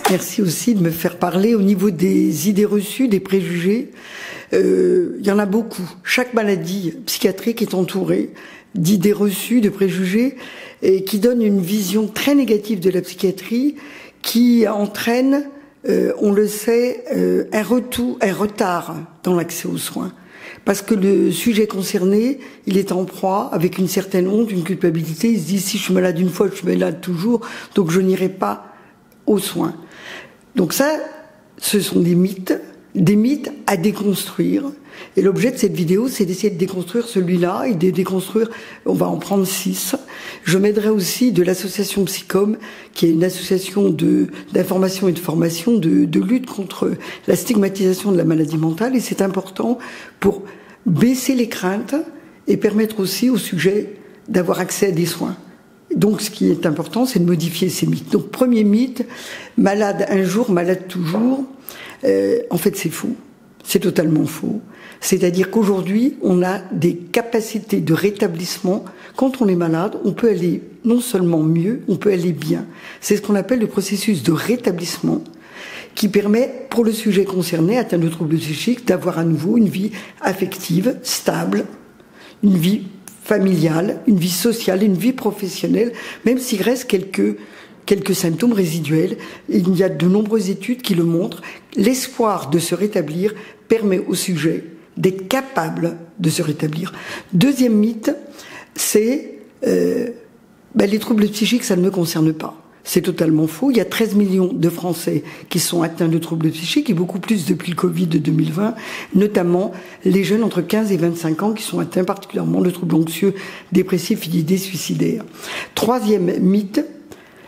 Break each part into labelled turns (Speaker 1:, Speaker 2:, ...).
Speaker 1: Merci aussi de me faire parler au niveau des idées reçues, des préjugés. Il y en a beaucoup. Chaque maladie psychiatrique est entourée d'idées reçues, de préjugés, et qui donnent une vision très négative de la psychiatrie, qui entraîne, on le sait, un retard dans l'accès aux soins. Parce que le sujet concerné, il est en proie avec une certaine honte, une culpabilité. Il se dit, si je suis malade une fois, je suis malade toujours, donc je n'irai pas aux soins. Donc ça, ce sont des mythes à déconstruire. Et l'objet de cette vidéo, c'est d'essayer de déconstruire celui-là et de déconstruire, on va en prendre 6. Je m'aiderai aussi de l'association Psychom, qui est une association d'information et de formation, de lutte contre la stigmatisation de la maladie mentale. Et c'est important pour baisser les craintes et permettre aussi au sujet d'avoir accès à des soins. Donc, ce qui est important, c'est de modifier ces mythes. Donc, premier mythe, malade un jour, malade toujours. En fait, c'est faux. C'est totalement faux. C'est-à-dire qu'aujourd'hui, on a des capacités de rétablissement. Quand on est malade, on peut aller non seulement mieux, on peut aller bien. C'est ce qu'on appelle le processus de rétablissement qui permet, pour le sujet concerné, atteint de troubles psychiques, d'avoir à nouveau une vie affective, stable, une vie familiale, une vie sociale, une vie professionnelle, même s'il reste quelques symptômes résiduels. Il y a de nombreuses études qui le montrent. L'espoir de se rétablir permet au sujet d'être capable de se rétablir. Deuxième mythe, c'est les troubles psychiques, ça ne me concerne pas. C'est totalement faux. Il y a 13 millions de Français qui sont atteints de troubles psychiques et beaucoup plus depuis le Covid de 2020, notamment les jeunes entre 15 et 25 ans qui sont atteints particulièrement de troubles anxieux, dépressifs et d'idées suicidaires. Troisième mythe,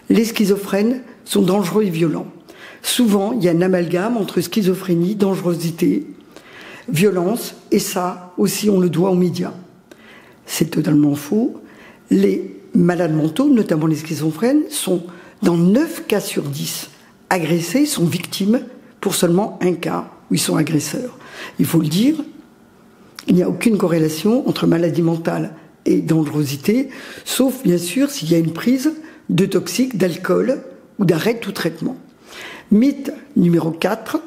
Speaker 1: les schizophrènes sont dangereux et violents. Souvent, il y a un amalgame entre schizophrénie, dangerosité, violence, et ça aussi on le doit aux médias. C'est totalement faux. Les malades mentaux, notamment les schizophrènes, sont dans 9 cas sur 10 agressés, sont victimes pour seulement un cas où ils sont agresseurs. Il faut le dire, il n'y a aucune corrélation entre maladie mentale et dangerosité, sauf bien sûr s'il y a une prise de toxiques, d'alcool ou d'arrêt de tout traitement. Mythe numéro 4,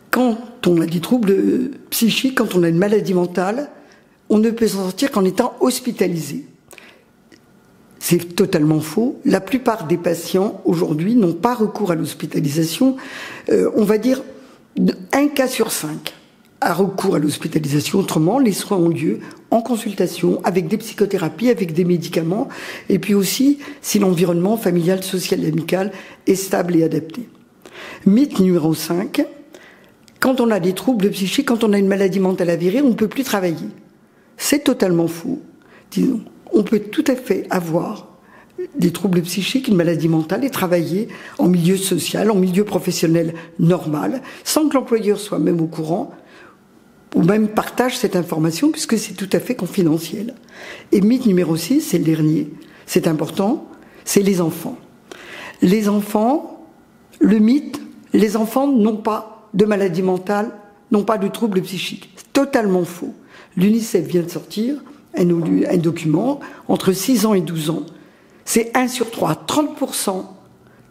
Speaker 1: quand on a des troubles psychiques, quand on a une maladie mentale, on ne peut s'en sortir qu'en étant hospitalisé. C'est totalement faux. La plupart des patients, aujourd'hui, n'ont pas recours à l'hospitalisation. On va dire 1 cas sur 5 a recours à l'hospitalisation. Autrement, les soins ont lieu en consultation, avec des psychothérapies, avec des médicaments, et puis aussi si l'environnement familial, social et amical est stable et adapté. Mythe numéro 5, quand on a des troubles psychiques, quand on a une maladie mentale avérée, on ne peut plus travailler. C'est totalement faux. Disons, on peut tout à fait avoir des troubles psychiques, une maladie mentale et travailler en milieu social, en milieu professionnel normal, sans que l'employeur soit même au courant ou même partage cette information puisque c'est tout à fait confidentiel. Et mythe numéro 6, c'est le dernier, c'est important, c'est les enfants. Les enfants, le mythe, les enfants n'ont pas de maladie mentale, n'ont pas de troubles psychiques. C'est totalement faux. L'UNICEF vient de sortir un document, entre 6 ans et 12 ans, c'est 1 sur 3, 30%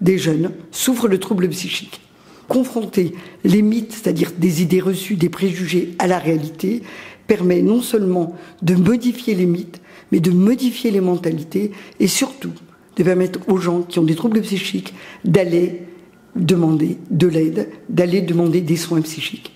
Speaker 1: des jeunes souffrent de troubles psychiques. Confronter les mythes, c'est-à-dire des idées reçues, des préjugés à la réalité, permet non seulement de modifier les mythes, mais de modifier les mentalités et surtout de permettre aux gens qui ont des troubles psychiques d'aller demander de l'aide, d'aller demander des soins psychiques.